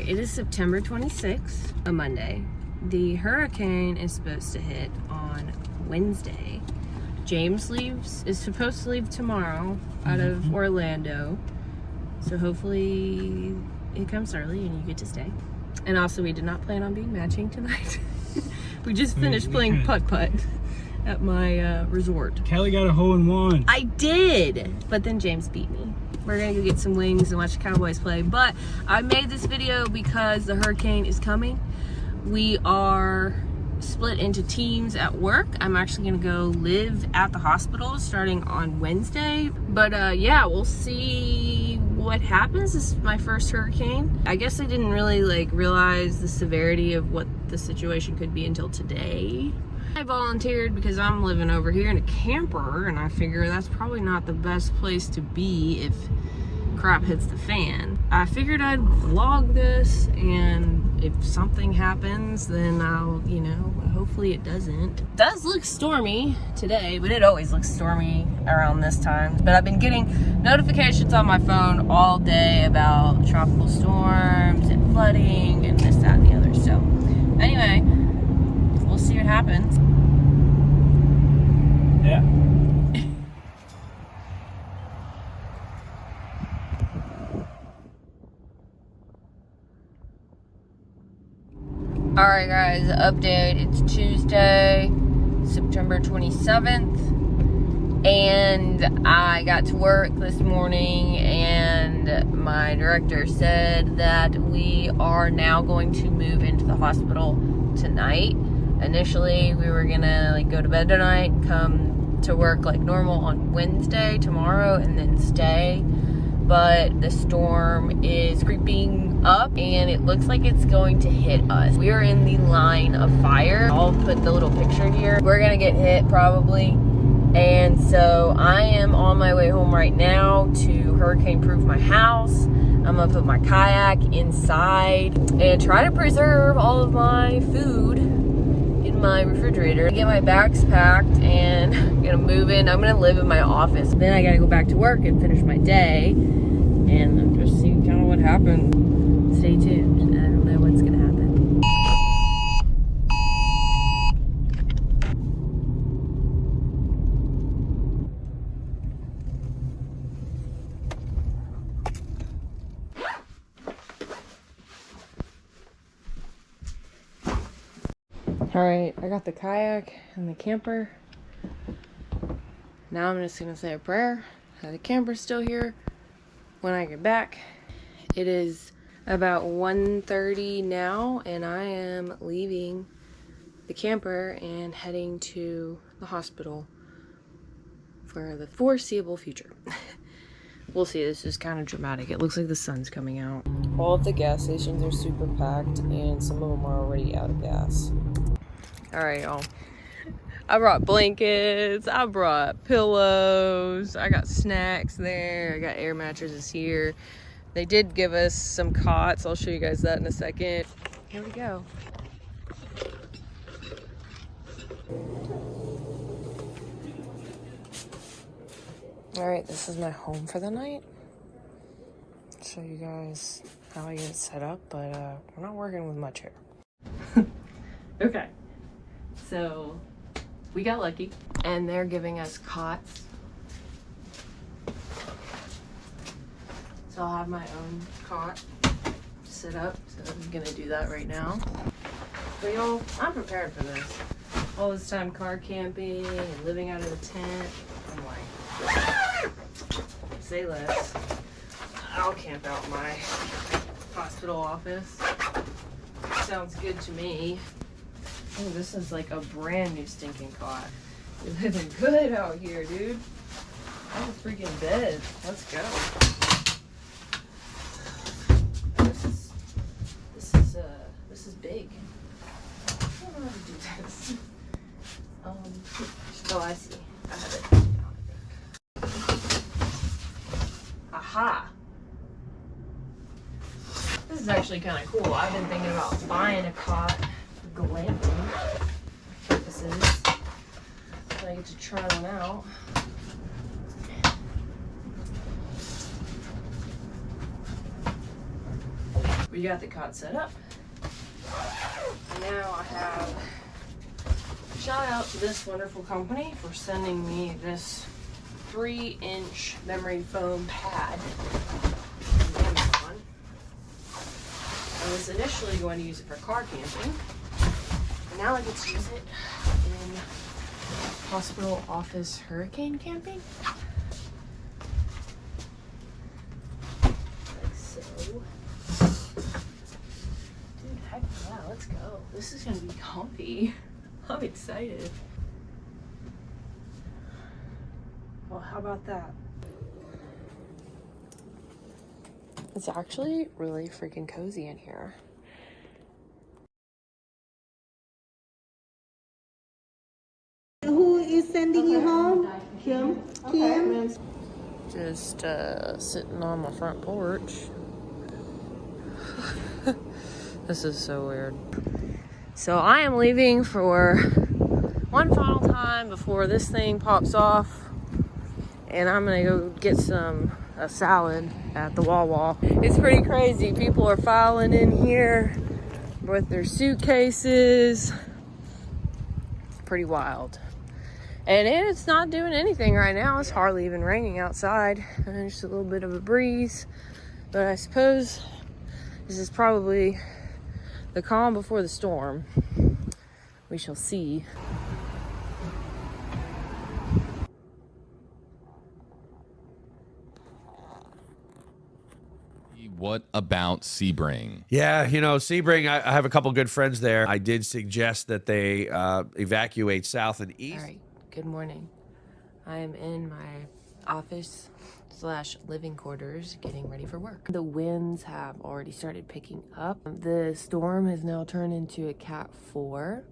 right, it is September 26th, a Monday. The hurricane is supposed to hit on Wednesday. James is supposed to leave tomorrow out of Orlando. So hopefully it comes early and you get to stay. And also, we did not plan on being matching tonight. We just finished playing putt-putt at my resort. Kelly got a hole-in-one. I did, but then James beat me. We're gonna go get some wings and watch the Cowboys play. But I made this video because the hurricane is coming. We are split into teams at work. I'm actually gonna go live at the hospital starting on Wednesday. But yeah, we'll see what happens. This is my first hurricane. I guess I didn't really realize the severity of what the situation could be until today. I volunteered because I'm living over here in a camper, and I figure that's probably not the best place to be if crap hits the fan. I figured I'd vlog this, and if something happens, then I'll, hopefully it doesn't. It does look stormy today, but it always looks stormy around this time. But I've been getting notifications on my phone all day about tropical storms and flooding and this, that, and the other. So anyway, we'll see what happens. Yeah. Alright guys, update. It's Tuesday, September 27th, and I got to work this morning, and my director said that we are now going to move into the hospital tonight. Initially, we were gonna go to bed tonight, come to work like normal on Wednesday, tomorrow, and then stay. But the storm is creeping up and it looks like it's going to hit us. We are in the line of fire. I'll put the little picture here. We're gonna get hit probably. And so I am on my way home right now to hurricane-proof my house. I'm gonna put my kayak inside and try to preserve all of my food in my refrigerator. Get my bags packed and I'm gonna move in. I'm gonna live in my office. Then I gotta go back to work and finish my day and just see kind of what happens. Stay tuned. I don't know what's gonna happen. Alright, I got the kayak and the camper. Now I'm just gonna say a prayer. The camper's still here when I get back. It is about 1:30 now, and I am leaving the camper and heading to the hospital for the foreseeable future. We'll see. This is kind of dramatic. It looks like the sun's coming out. All of the gas stations are super packed, and some of them are already out of gas. Alright, y'all. I brought blankets, I brought pillows, I got snacks there, I got air mattresses here. They did give us some cots. I'll show you guys that in a second. Here we go. Alright, this is my home for the night. I'll show you guys how I get it set up, but we're not working with much here. Okay. So we got lucky and they're giving us cots. So I'll have my own cot set up. So I'm gonna do that right now. But y'all, I'm prepared for this. All this time car camping and living out of the tent. I'm like, say less. I'll camp out my hospital office. Sounds good to me. Oh, this is like a brand new stinking cot. You're living good out here, dude. Oh, freaking bed. Let's go. This is big. I don't know how to do this. Oh, I see. I have it. Aha. This is actually kind of cool. I've been thinking about buying a cot. Glamping purposes. So I get to try one out. We got the cot set up. And now I have, shout out to this wonderful company for sending me this 3-inch memory foam pad from Amazon. I was initially going to use it for car camping, and now I get to use it in hospital, office, hurricane camping. Like so. Dude, heck yeah, let's go. This is gonna be comfy. I'm excited. Well, how about that? It's actually really freaking cozy in here. Who is sending you home? Kim? Kim? Just sitting on my front porch. This is so weird. So I am leaving for one final time before this thing pops off. And I'm gonna go get a salad at the Wawa. It's pretty crazy. People are filing in here with their suitcases. It's pretty wild. And it's not doing anything right now. It's hardly even raining outside. And just a little bit of a breeze. But I suppose this is probably the calm before the storm. We shall see. What about Sebring? Yeah, you know, Sebring, I have a couple good friends there. I did suggest that they evacuate south and east. All right, good morning. I am in my office / living quarters getting ready for work. The winds have already started picking up. The storm has now turned into a Cat 4.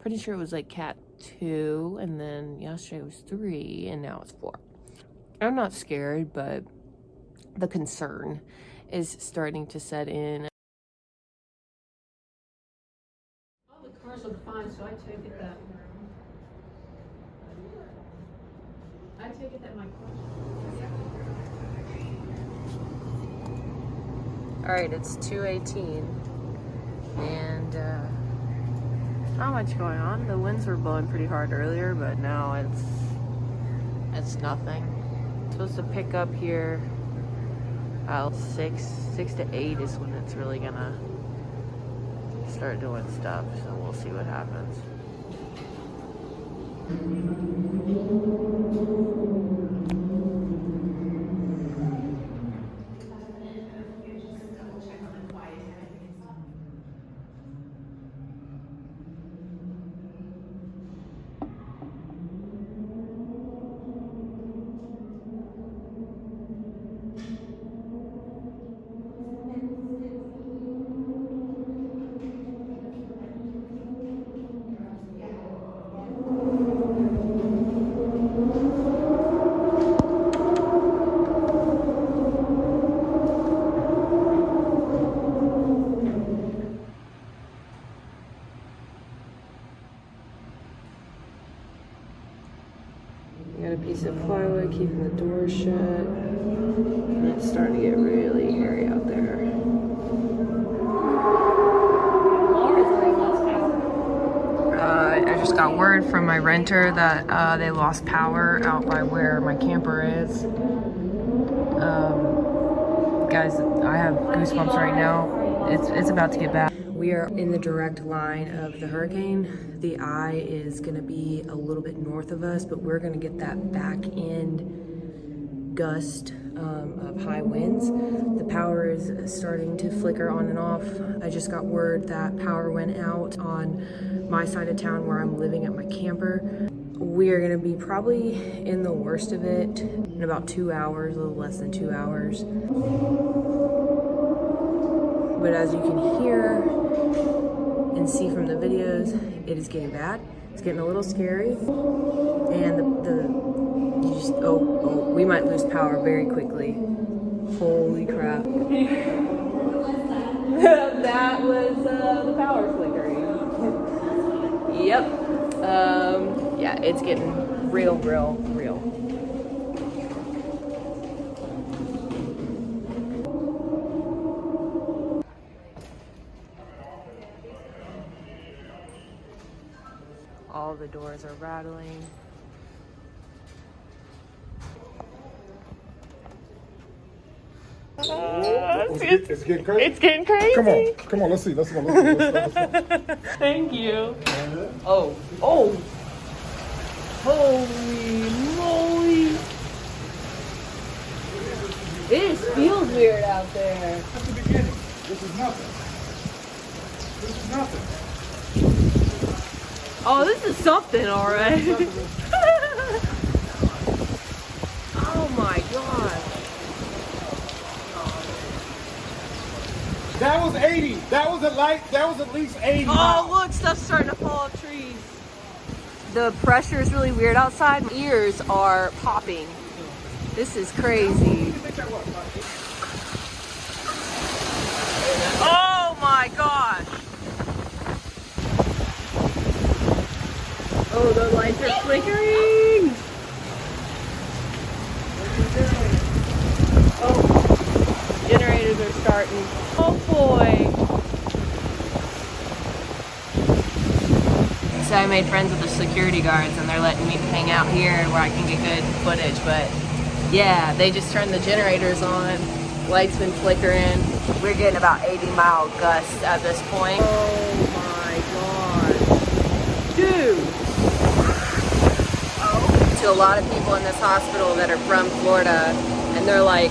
Pretty sure it was like Cat 2, and then yesterday was 3, and now it's 4. I'm not scared, but the concern is starting to set in. All the cars look fine, so I take it that my car. All right, it's 2:18, and not much going on. The winds were blowing pretty hard earlier, but now it's nothing. It's supposed to pick up here about 6 to 8 is when it's really gonna start doing stuff. So we'll see what happens. Got a piece of plywood keeping the door shut. And it's starting to get really hairy out there. I just got word from my renter that they lost power out by where my camper is. Guys, I have goosebumps right now. It's about to get bad. We are in the direct line of the hurricane. The eye is going to be a little bit north of us, but we're going to get that back end gust of high winds. The power is starting to flicker on and off. I just got word that power went out on my side of town where I'm living at my camper. We are going to be probably in the worst of it in about 2 hours, a little less than 2 hours. But as you can hear and see from the videos, it is getting bad. It's getting a little scary. And we might lose power very quickly. Holy crap. That was the power flickering. Yep. Yeah, it's getting real. All the doors are rattling. It's getting crazy. It's getting crazy. Come on, let's see. Let's go. Thank you. Oh, holy moly. It feels weird out there. At the beginning, this is nothing. This is nothing. Oh, this is something, all right. Oh my god. That was 80. That was at least 80. Oh, look, stuff's starting to fall off trees. The pressure is really weird outside. My ears are popping. This is crazy. Oh my gosh. Oh, the lights are flickering. Oh, generators are starting. Oh boy. So I made friends with the security guards and they're letting me hang out here where I can get good footage, but yeah, they just turned the generators on. Lights been flickering. We're getting about 80-mile gusts at this point. Oh my god. Dude. To a lot of people in this hospital that are from Florida, and they're like,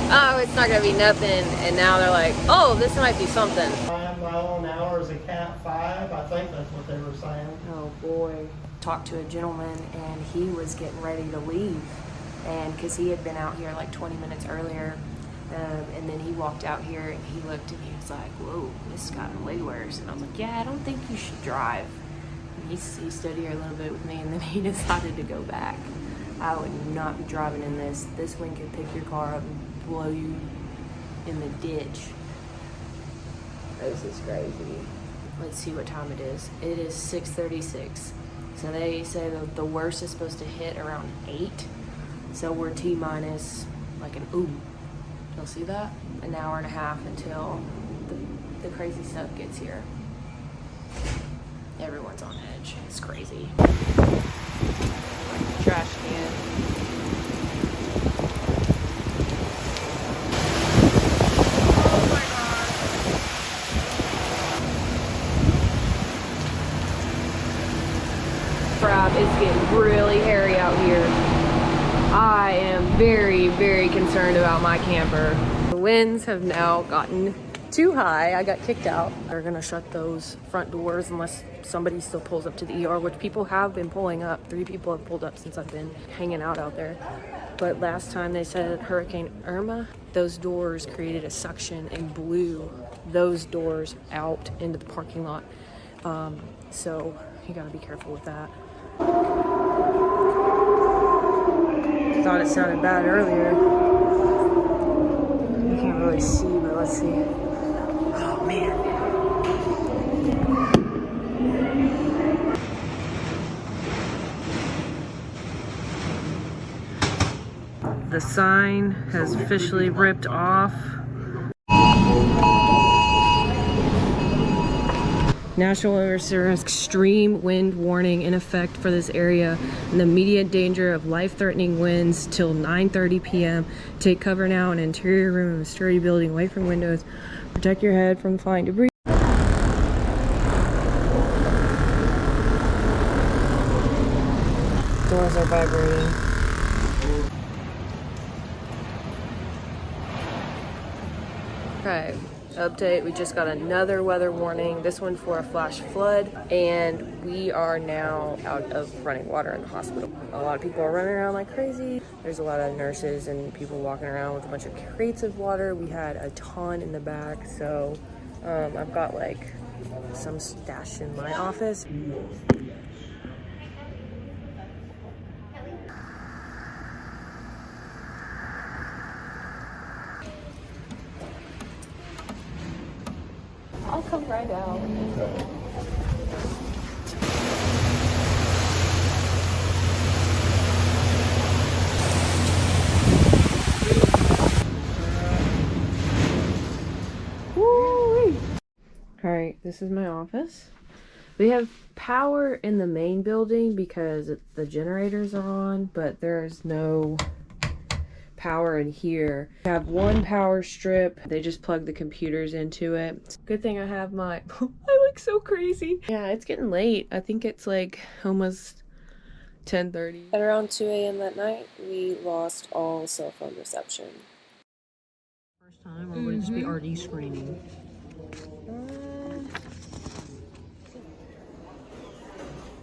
oh, it's not gonna be nothing, and now they're like, oh, this might be something. 5 mile an hour is a Cat 5. I think that's what they were saying. Oh boy. Talked to a gentleman and he was getting ready to leave, and because he had been out here like 20 minutes earlier, and then he walked out here and he looked and he was like, whoa, this has gotten way worse. And I was like, yeah, I don't think you should drive. He stood here a little bit with me and then he decided to go back. I would not be driving in this. This wind could pick your car up and blow you in the ditch. This is crazy. Let's see what time it is. It is 6:36. So they say that the worst is supposed to hit around 8. So we're T-minus like an, ooh, you'll see that? An hour and a half until the crazy stuff gets here. Everyone's on edge. It's crazy. Trash can. Oh my god. Crap, it's getting really hairy out here. I am very, very concerned about my camper. The winds have now gotten too high. I got kicked out. They're gonna shut those front doors unless somebody still pulls up to the ER, which people have been pulling up. 3 people have pulled up since I've been hanging out there. But last time they said Hurricane Irma, those doors created a suction and blew those doors out into the parking lot. So you gotta be careful with that. Thought it sounded bad earlier. You can't really see, but let's see. Oh man. The sign has officially ripped off. National Weather Service extreme wind warning in effect for this area and the immediate danger of life-threatening winds till 9:30 p.m. Take cover now in an interior room of a sturdy building away from windows. Protect your head from flying debris. Doors are vibrating. Okay, update. We just got another weather warning, this one for a flash flood, and we are now out of running water in the hospital. A lot of people are running around like crazy. There's a lot of nurses and people walking around with a bunch of crates of water. We had a ton in the back, so I've got like some stashed in my office. I'll come right out. Woo-wee. All right, this is my office. We have power in the main building because the generators are on, but there's no power in here. I have one power strip. They just plug the computers into it. Good thing I have my I look so crazy. Yeah, it's getting late. I think it's like almost 10:30. At around 2 a.m. that night, we lost all cell phone reception. First time, or would it just be RD screening?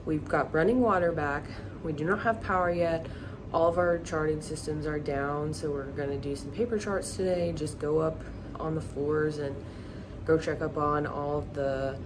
We've got running water back. We do not have power yet. All of our charting systems are down, so we're gonna do some paper charts today, just go up on the floors and go check up on all of the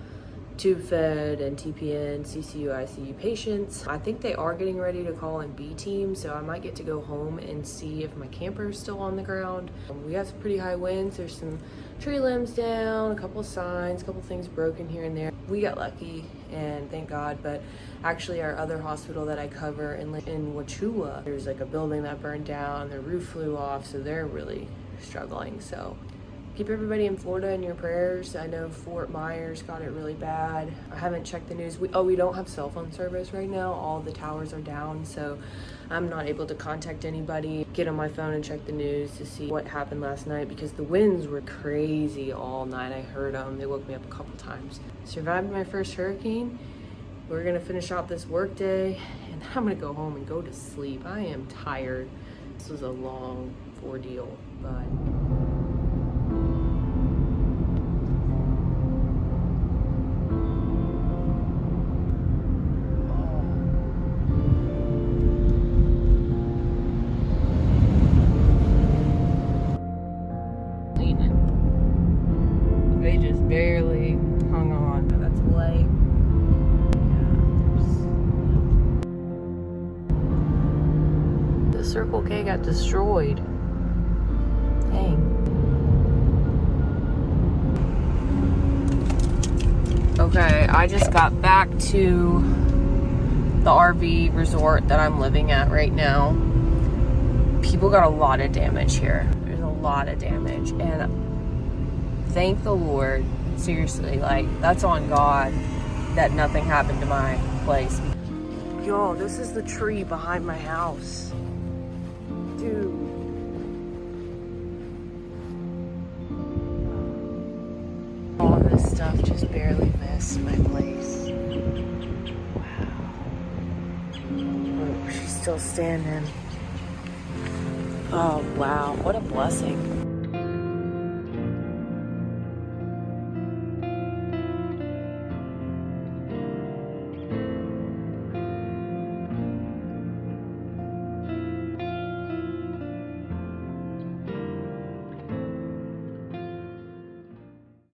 tube fed and TPN, CCU, ICU patients. I think they are getting ready to call in B team, so I might get to go home and see if my camper is still on the ground. We got some pretty high winds. There's some tree limbs down, a couple signs, a couple things broken here and there. We got lucky, and thank God, but actually our other hospital that I cover in Wachula, there's like a building that burned down, their roof flew off, so they're really struggling. So keep everybody in Florida in your prayers. I know Fort Myers got it really bad. I haven't checked the news. We don't have cell phone service right now. All the towers are down, so I'm not able to contact anybody, get on my phone and check the news to see what happened last night because the winds were crazy all night. I heard them. They woke me up a couple times. Survived my first hurricane. We're gonna finish out this work day and I'm gonna go home and go to sleep. I am tired. This was a long ordeal, but they just barely hung on. That's light. Yeah, the Circle K got destroyed. Dang. Okay, I just got back to the RV resort that I'm living at right now. People got a lot of damage here. There's a lot of damage, and thank the Lord, seriously, like, that's on God that nothing happened to my place. Yo, this is the tree behind my house. Dude. All of this stuff just barely missed my place. Wow. Oh, she's still standing. Oh, wow, what a blessing.